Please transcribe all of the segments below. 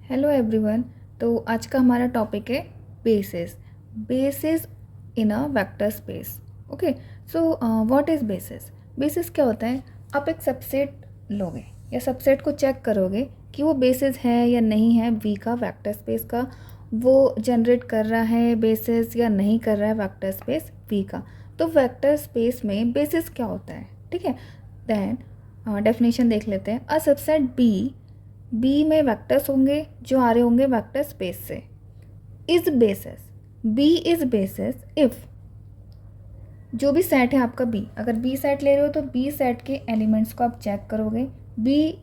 Hello everyone. तो आज का हमारा टॉपिक है basis. Basis in a vector space. Okay, so what is basis? Basis क्या होता है? आप एक सबसेट लोगे या सबसेट को चेक करोगे कि वो बेसिस है या नहीं है वी का, वेक्टर स्पेस का। वो जनरेट कर रहा है बेसिस या नहीं कर रहा है वेक्टर स्पेस वी का। तो वेक्टर स्पेस में बेसिस क्या होता है? ठीक है, देन डेफिनेशन देख लेते हैं। अ सबसेट बी में वेक्टर्स होंगे जो आ रहे होंगे वेक्टर स्पेस से। Is basis, B is basis if जो भी सेट है आपका बी, अगर बी सेट ले रहे हो तो बी सेट के एलिमेंट्स को आप चेक करोगे। बी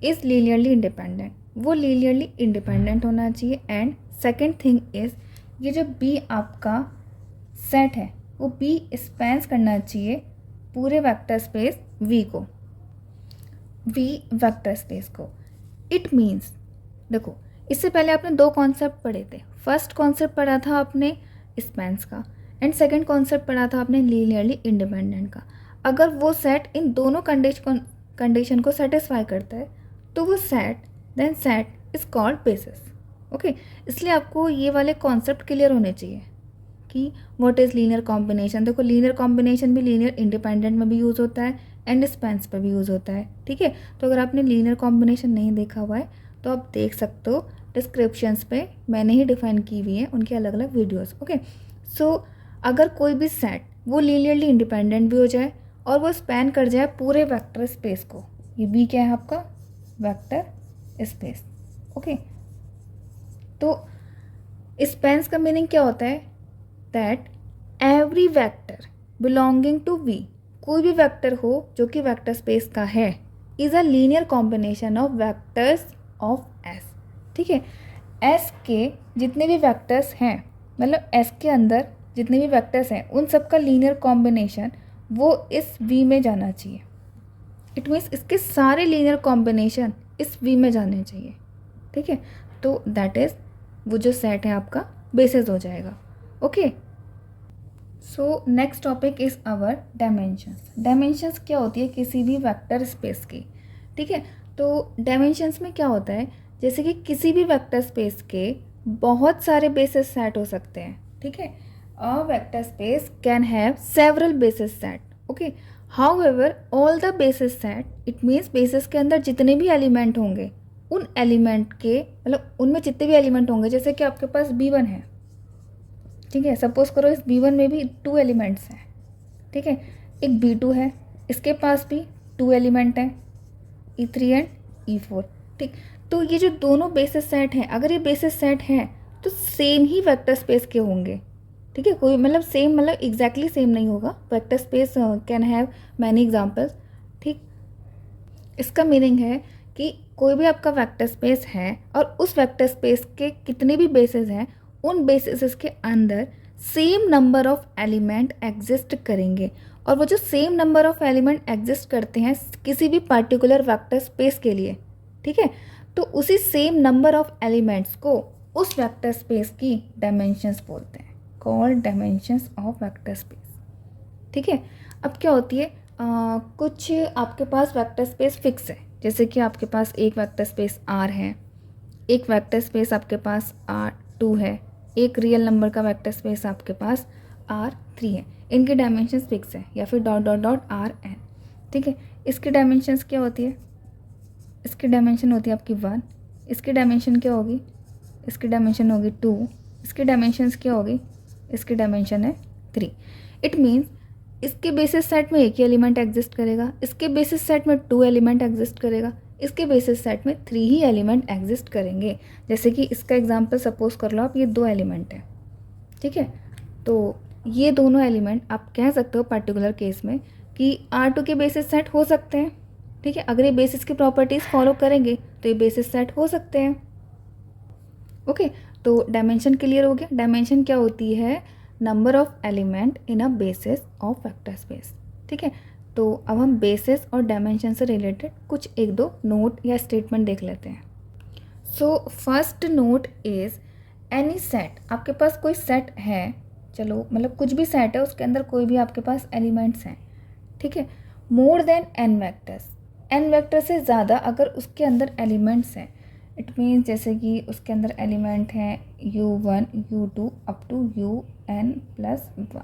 इज लीनियरली इंडिपेंडेंट, वो लीनियरली इंडिपेंडेंट होना चाहिए। एंड सेकेंड थिंग इज ये जो बी आपका सेट है वो बी स्पैन्स करना चाहिए पूरे वेक्टर स्पेस वी को, वी वेक्टर स्पेस को। इट मीन्स, देखो इससे पहले आपने दो कॉन्सेप्ट पढ़े थे। फर्स्ट कॉन्सेप्ट पढ़ा था आपने स्पैन्स का एंड सेकंड कॉन्सेप्ट पढ़ा था आपने लीनियरली इंडिपेंडेंट का। अगर वो सेट इन दोनों कंडीशन को सेटिस्फाई करता है तो वो set, then set is called basis. Okay, इसलिए आपको ये वाले कॉन्सेप्ट क्लियर होने चाहिए कि व्हाट इज़ लीनियर कॉम्बिनेशन। देखो लीनियर कॉम्बिनेशन भी लीनियर इंडिपेंडेंट में भी यूज़ होता है एंड स्पैन्स पर भी यूज़ होता है। ठीक है, तो अगर आपने लीनियर कॉम्बिनेशन नहीं देखा हुआ है तो आप देख सकते हो डिस्क्रिप्शंस पे, मैंने ही डिफाइन की हुई है उनकी अलग अलग वीडियोस। ओके, सो अगर कोई भी सेट वो लीनियरली इंडिपेंडेंट भी हो जाए और वो स्पैन कर जाए पूरे वेक्टर स्पेस को, ये बी क्या है आपका? Vector space. ओके, तो स्पैन्स का मीनिंग क्या होता है? That every vector belonging to V, कोई भी वेक्टर हो जो कि वेक्टर स्पेस का है, is a linear combination of vectors of S. ठीक है, एस के जितने भी वेक्टर्स हैं, मतलब एस के अंदर जितने भी वेक्टर्स हैं उन सब का लीनियर कॉम्बिनेशन वो इस वी में जाना चाहिए। इट मीन्स इसके सारे लीनियर कॉम्बिनेशन इस वी में जाने चाहिए। ठीक है, तो दैट इज़ वो जो सेट है आपका बेसिस हो जाएगा। Okay, so next topic is our dimensions. Dimensions क्या होती है किसी भी वेक्टर स्पेस की? ठीक है, तो डायमेंशंस में क्या होता है, जैसे कि किसी भी वेक्टर स्पेस के बहुत सारे बेसिस सेट हो सकते हैं। ठीक है, a vector space can have several basis set. Okay, however all the basis set, it means basis के अंदर जितने भी एलिमेंट होंगे उन एलिमेंट के, मतलब उनमें जितने भी एलिमेंट होंगे, जैसे कि आपके पास B1 है। ठीक है, सपोज करो इस B1 में भी 2 एलिमेंट्स हैं। ठीक है, एक B2 है, इसके पास भी 2 एलिमेंट हैं, E3 एंड E4। ठीक, तो ये जो दोनों बेसिस सेट हैं, अगर ये बेसिस सेट हैं तो सेम ही वेक्टर स्पेस के होंगे। ठीक है, कोई मतलब सेम, मतलब एग्जैक्टली सेम नहीं होगा। Vector space can have many examples. ठीक, इसका मीनिंग है कि कोई भी आपका वेक्टर स्पेस है और उस वेक्टर स्पेस के कितने भी बेसिस हैं उन बेसिस के अंदर same number of element exist करेंगे। और वो जो same number of element exist करते हैं किसी भी पर्टिकुलर वेक्टर स्पेस के लिए, ठीक है, तो उसी सेम नंबर ऑफ एलिमेंट्स को उस वेक्टर स्पेस की डायमेंशंस बोलते हैं, called dimensions of vector space. ठीक है, अब क्या होती है, कुछ आपके पास वेक्टर स्पेस फिक्स है, जैसे कि आपके पास एक वेक्टर स्पेस R है, एक वेक्टर स्पेस आपके पास R2 है, एक रियल नंबर का वेक्टर स्पेस आपके पास R3 है। इनकी डायमेंशंस फिक्स है, या फिर डॉट डॉट डॉट Rn। ठीक है, इसकी डायमेंशंस क्या होती है? इसकी डायमेंशन होती है आपकी 1। इसकी डायमेंशन क्या होगी? इसकी डायमेंशन होगी 2। इसकी डायमेंशंस क्या होगी? इसकी डायमेंशन है 3। इट मीन्स इसके बेसिस सेट में एक ही एलिमेंट एग्जिस्ट करेगा, इसके बेसिस सेट में 2 एलिमेंट एग्जिस्ट करेगा, इसके बेसिस सेट में 3 ही एलिमेंट एग्जिस्ट करेंगे। जैसे कि इसका एग्जांपल सपोज कर लो आप, ये 2 एलिमेंट है। ठीक है, तो ये दोनों एलिमेंट आप कह सकते हो पर्टिकुलर केस में कि R2 के बेसिस सेट हो सकते हैं। ठीक है, अगर ये बेसिस की प्रॉपर्टीज़ फॉलो करेंगे तो ये बेसिस सेट हो सकते हैं। ओके, तो डायमेंशन क्लियर हो गया। डायमेंशन क्या होती है? Number of element in a basis of vector space. ठीक है, तो अब हम बेसिस और डायमेंशन से रिलेटेड कुछ एक दो नोट या स्टेटमेंट देख लेते हैं। So first note is any set, आपके पास कोई सेट है, चलो मतलब कुछ भी सेट है, उसके अंदर कोई भी आपके पास एलिमेंट्स हैं। ठीक है, more than n vectors, n vector से ज़्यादा अगर उसके अंदर एलिमेंट्स हैं, इट मीन्स जैसे कि उसके अंदर एलिमेंट हैं u1 u2 up to un+1,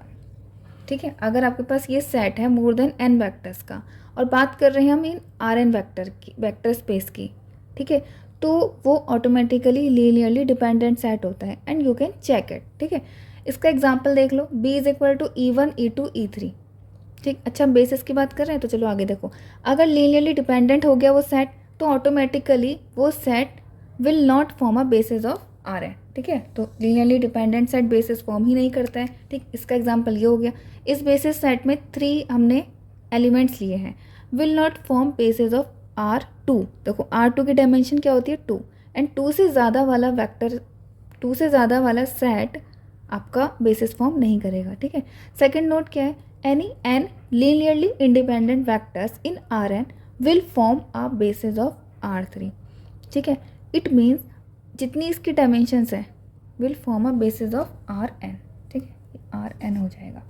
ठीक है। अगर आपके पास ये सेट है मोर देन n वेक्टर्स का, और बात कर रहे हैं हम इन Rn वेक्टर की, वेक्टर स्पेस की, ठीक है, तो वो ऑटोमेटिकली लीनियरली डिपेंडेंट सेट होता है and you can check it, ठीक है। इसका एग्जांपल देख लो, b is equal to e1 e2 e3, ठीक। अच्छा, हम बेसिस की बात कर रहे हैं तो चलो आगे देखो, अगर लीनियरली डिपेंडेंट हो गया वो सेट तो ऑटोमेटिकली वो set will not form a basis of R है, ठीक है। तो linearly dependent set basis form ही नहीं करता है, ठीक। इसका एग्जांपल ये हो गया। इस बेसिस सेट में 3 हमने एलिमेंट्स लिए हैं, will not form basis of R2। देखो R2 की डायमेंशन क्या होती है 2, एंड 2 से ज़्यादा वाला वेक्टर, 2 से ज़्यादा वाला सेट आपका बेसिस फॉर्म नहीं करेगा, ठीक है। सेकंड नोट क्या है, any n linearly independent vectors in Rn will form a basis of R3, ठीक है। इट मीन्स जितनी इसकी डायमेंशंस है will form a basis of Rn, ठीक है, Rn हो जाएगा,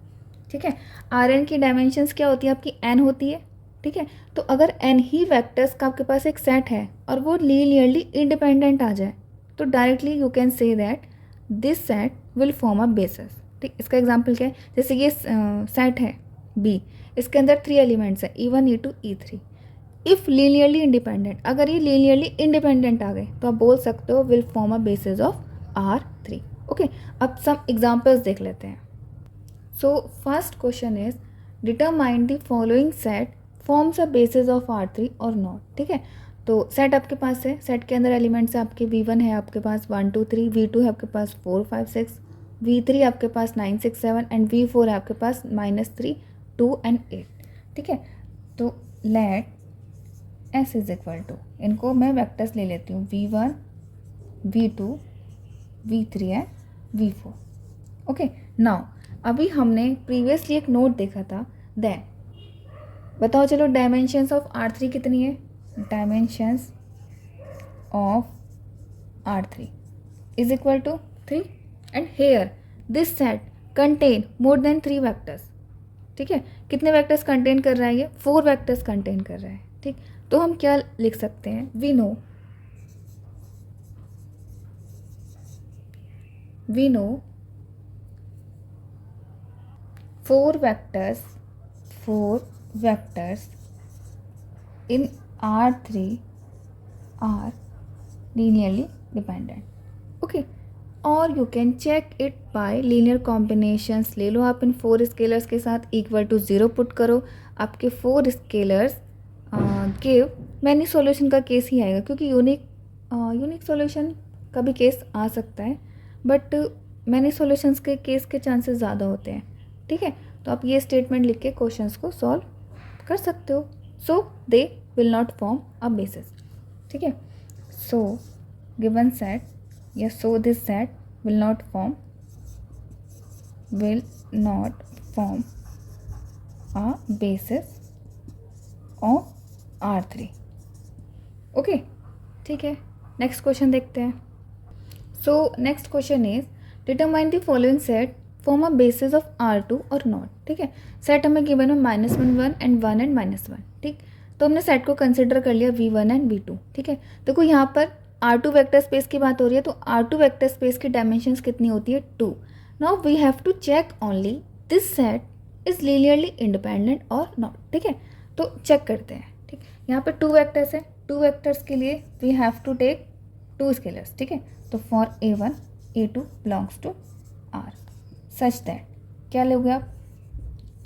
ठीक है। Rn की डायमेंशंस क्या होती है आपकी, n होती है, ठीक है। तो अगर n ही वेक्टर्स का आपके पास एक सेट है और वो लीनियरली इंडिपेंडेंट आ जाए तो directly you can say that this set will form a basis, ठीक। इसका एग्जांपल क्या है, जैसे ये सेट है B, इसके अंदर 3 एलिमेंट्स हैं e1 e2 e3। If linearly independent, अगर ये लीनियरली इंडिपेंडेंट आ गए तो आप बोल सकते हो will form a basis of R3, okay. अब सम एग्जांपल्स देख लेते हैं। So first question is determine the following set forms a basis of R3 और नॉट, ठीक है। तो सेट आपके पास है, सेट के अंदर एलिमेंट्स है आपके V1 है आपके पास 1 2 3, V2 है आपके पास 4 5 6, V3 आपके पास 9 6 7 एंड V4 है आपके पास -3 2 एंड 8, ठीक है। तो let S is equal to, इनको मैं वेक्टर्स ले लेती हूँ V1 V2 V3 and V4, okay. Now अभी हमने प्रीवियसली एक नोट देखा था, देन बताओ चलो डायमेंशंस ऑफ R3 कितनी है, dimensions of R3 is equal to 3 and here this set contain more than 3 vectors, ठीक है। कितने वेक्टर्स कंटेन कर रहा है ये, 4 वेक्टर्स कंटेन कर रहा है, ठीक। तो हम क्या लिख सकते हैं, we know 4 vectors in R3 are linearly dependent, okay. और you can check it by linear combinations, ले लो आप इन 4 स्केलर्स के साथ इक्वल टू 0 पुट करो, आपके 4 स्केलर्स गिव मैनी सॉल्यूशन का केस ही आएगा, क्योंकि यूनिक सॉल्यूशन का भी केस आ सकता है बट मैनी सॉल्यूशंस के केस के चांसेस ज़्यादा होते हैं, ठीक है। तो आप ये स्टेटमेंट लिख के क्वेश्चंस को सॉल्व कर सकते हो। So they will not form a basis, ठीक है। सो गिवन सेट या so this set will not form a basis of R3, okay, ठीक है। नेक्स्ट क्वेश्चन देखते हैं। So next question is determine the following set form a basis of R2 और not, ठीक है। सेट हमें given है -1 1 एंड 1 एंड -1, ठीक। तो हमने सेट को कंसिडर कर लिया V1 एंड V2, ठीक है। देखो यहाँ पर R2 वेक्टर स्पेस की बात हो रही है, तो R2 वेक्टर स्पेस की डायमेंशंस कितनी होती है 2। Now we have to check only this set is linearly independent और नॉट, ठीक है। तो चेक करते हैं, ठीक। यहाँ पे 2 वेक्टर्स है, 2 वेक्टर्स के लिए we have to take 2 scalars, ठीक है। तो for A1 A2 belongs to R such that क्या लोगे आप,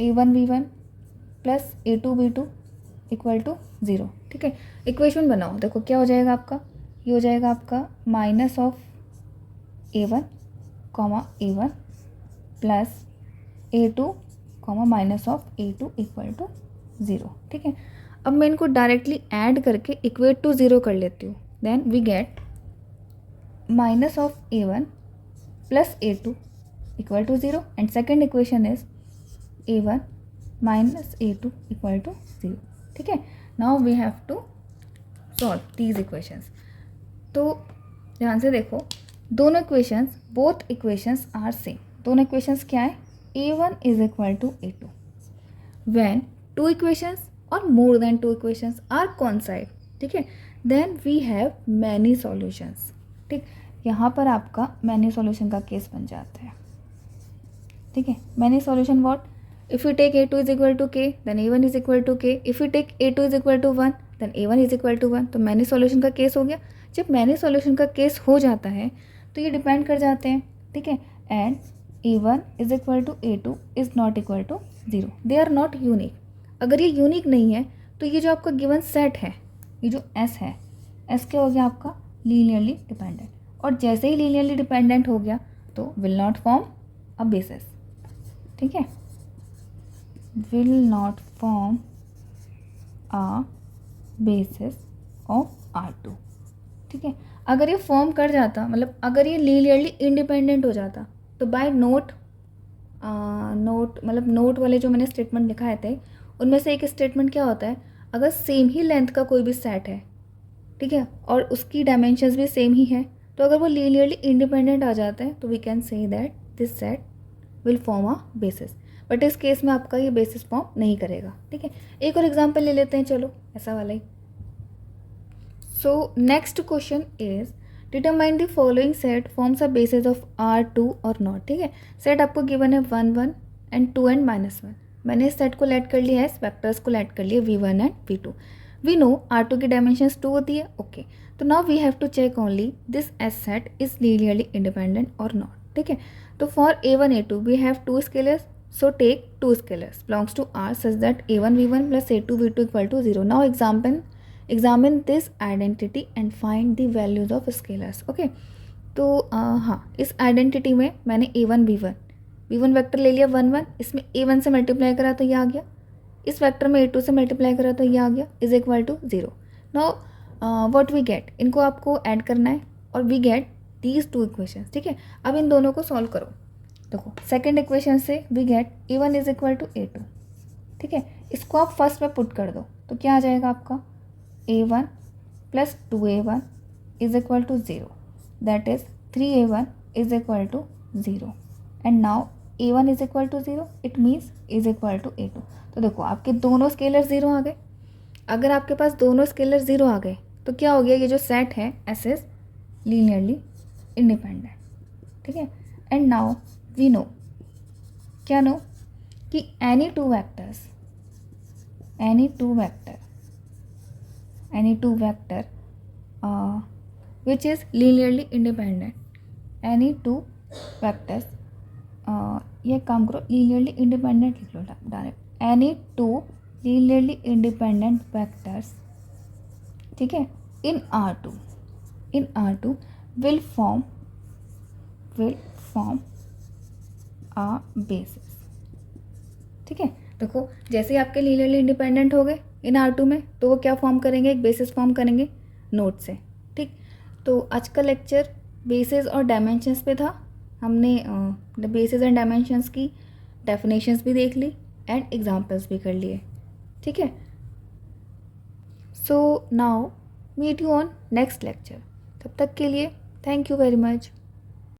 A1 V1 plus A2 V2 equal to 0, ठीक है। इक्वेशन बनाओ, देखो क्या हो जाएगा आपका, ये हो जाएगा आपका minus of A1 A1 plus A2 minus of A2 equal to 0, ठीक है। अब मैं इनको डायरेक्टली ऐड करके इक्वेट टू 0 कर लेती हूँ, then we get minus of A1 plus A2 equal to 0 and second equation is A1 minus A2 equal to 0, ठीक है। Now we have to solve these equations. तो ध्यान से देखो, दोनों equations, both equations are same. दोनों equations क्या है, A1 is equal to A2 when 2 equations और more than 2 equations are coincide, ठीक है। Then we have many solutions. ठीक, यहाँ पर आपका मैनी सॉल्यूशन का केस बन जाता है। ठीक है, many solution what, if you take a2 is equal to k then a1 is equal to k, if you take a2 is equal to 1 then a1 is equal to 1। तो many solution का case हो गया। जब many solution का case हो जाता है तो ये डिपेंड कर जाते हैं। ठीक है, and a1 is equal to a2 is not equal to 0, they are not unique. अगर ये यूनिक नहीं है तो ये जो आपका गिवन सेट है, ये जो S है, S क्या हो गया आपका, लीनियरली डिपेंडेंट। और जैसे ही लीनियरली डिपेंडेंट हो गया तो will not form a basis. ठीक है, will not form a basis of R2। ठीक है, अगर ये फॉर्म कर जाता, मतलब अगर ये लीनियरली इंडिपेंडेंट हो जाता, तो बाय नोट मतलब नोट वाले जो मैंने स्टेटमेंट लिखाए थे उनमें से एक स्टेटमेंट क्या होता है, अगर सेम ही लेंथ का कोई भी सेट है, ठीक है, और उसकी डायमेंशंस भी सेम ही है, तो अगर वो लीनियरली इंडिपेंडेंट आ जाता है तो we can say that this set will form a basis. But इस केस में आपका ये बेसिस फॉर्म नहीं करेगा। ठीक है, एक और एग्जांपल ले लेते हैं, चलो ऐसा वाला ही। So next question is determine the following set forms a basis of R2 और नॉट। ठीक है, सेट आपको गिवन है 1 1 एंड 2 एंड -1। मैंने इस सेट को लेट कर लिया है, इस वेक्टर्स को लेट कर लिया V1 and V2। We know R2 की डायमेंशंस 2 होती है। ओके, तो now we have to check only this S set is linearly independent और नॉट। ठीक है, तो for A1 A2 we have 2 scalars, so take 2 scalars belongs to R such that A1 V1 plus A2 V2 equal to 0. Now examine this identity and find the values of scalars. Okay, तो हाँ, इस identity में मैंने A1 V1 vector ले लिया 1 1, इसमें A1 से multiply करा तो ये आ गया, इस वेक्टर में A2 से मल्टीप्लाई करा तो ये आ गया, is equal to 0। Now what we get, इनको आपको ऐड करना है और वी गेट दीज 2 इक्वेशंस। ठीक है, अब इन दोनों को सॉल्व करो। देखो सेकेंड इक्वेशन से we get A1 is equal to A2। ठीक है, इसको आप फर्स्ट में पुट कर दो तो क्या आ जाएगा आपका, A1 plus 2A1 is equal to 0, that is 3A1 is equal to 0 and now A1 is equal to 0, it means is equal to A2। तो देखो आपके दोनों स्केलर 0 आ गए। अगर आपके पास दोनों स्केलर 0 आ गए तो क्या हो गया, ये जो सेट है S इज लीनियरली इंडिपेंडेंट। ठीक है, एंड नाउ वी नो, क्या नो, कि any two vector which is linearly independent, any two vectors, ये काम करो, लीनियरली इंडिपेंडेंट लिख लो direct, any two linearly independent vectors, ठीक है, in R2 will form a basis. ठीक है, देखो जैसे ही आपके लीनियरली इंडिपेंडेंट हो गए इन R2 में, तो वो क्या फॉर्म करेंगे, एक बेसिस फॉर्म करेंगे नोट से। ठीक, तो आज का लेक्चर बेसिस और डायमेंशंस पे था। हमने बेसिस एंड डायमेंशंस की डेफिनेशंस भी देख ली एंड एग्जांपल्स भी कर लिए। ठीक है, so now meet you on next lecture. तब तक के लिए थैंक यू वेरी मच।